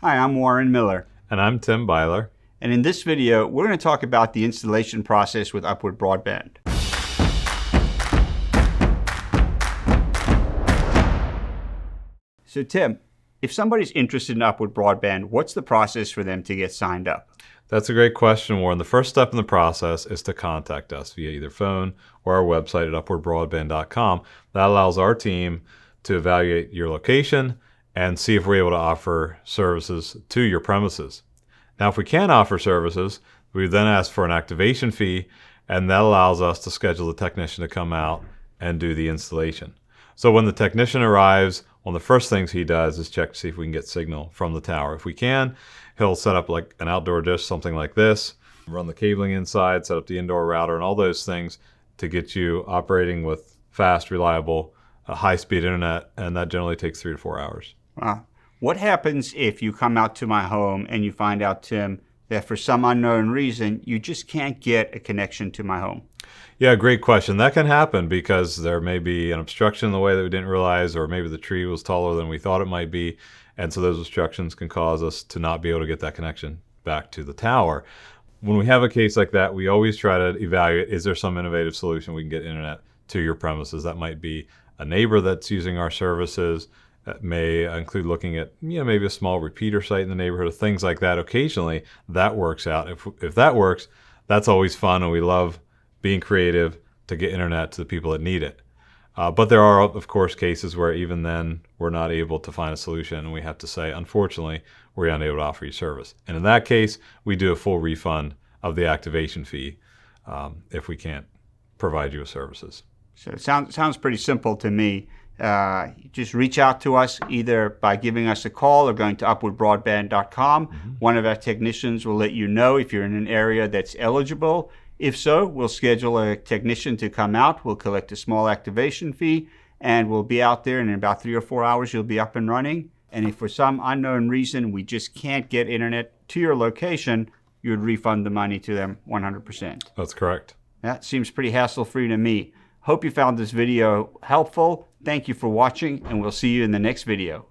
Hi, I'm Warren Miller. And I'm Tim Byler. And in this video, we're going to talk about the installation process with Upward Broadband. So Tim, if somebody's interested in Upward Broadband, what's the process for them to get signed up? That's a great question, Warren. The first step in the process is to contact us via either phone or our website at upwardbroadband.com. That allows our team to evaluate your location and see if we're able to offer services to your premises. Now, if we can't offer services, we then ask for an activation fee, and that allows us to schedule the technician to come out and do the installation. So when the technician arrives, one of the first things he does is check to see if we can get signal from the tower. If we can, he'll set up like an outdoor dish, something like this, run the cabling inside, set up the indoor router, and all those things to get you operating with fast, reliable, high-speed internet, and that generally takes 3 to 4 hours. Wow. What happens if you come out to my home and you find out, Tim, that for some unknown reason, you just can't get a connection to my home? Yeah, great question. That can happen because there may be an obstruction in the way that we didn't realize, or maybe the tree was taller than we thought it might be. And so those obstructions can cause us to not be able to get that connection back to the tower. When we have a case like that, we always try to evaluate, is there some innovative solution we can get internet to your premises? That might be a neighbor that's using our services. That may include looking at maybe a small repeater site in the neighborhood, or things like that. Occasionally, that works out. If that works, that's always fun, and we love being creative to get internet to the people that need it. But there are, of course, cases where even then we're not able to find a solution, and we have to say, unfortunately, we're unable to offer you service. And in that case, we do a full refund of the activation fee if we can't provide you with services. So it sounds pretty simple to me. Just reach out to us either by giving us a call or going to upwardbroadband.com. One of our technicians will let you know if you're in an area that's eligible. If so, we'll schedule a technician to come out. We'll collect a small activation fee, and we'll be out there, and in about 3 or 4 hours, you'll be up and running. And if for some unknown reason we just can't get internet to your location, you would refund the money to them 100%. That's correct. That seems pretty hassle-free to me. Hope you found this video helpful. Thank you for watching, and we'll see you in the next video.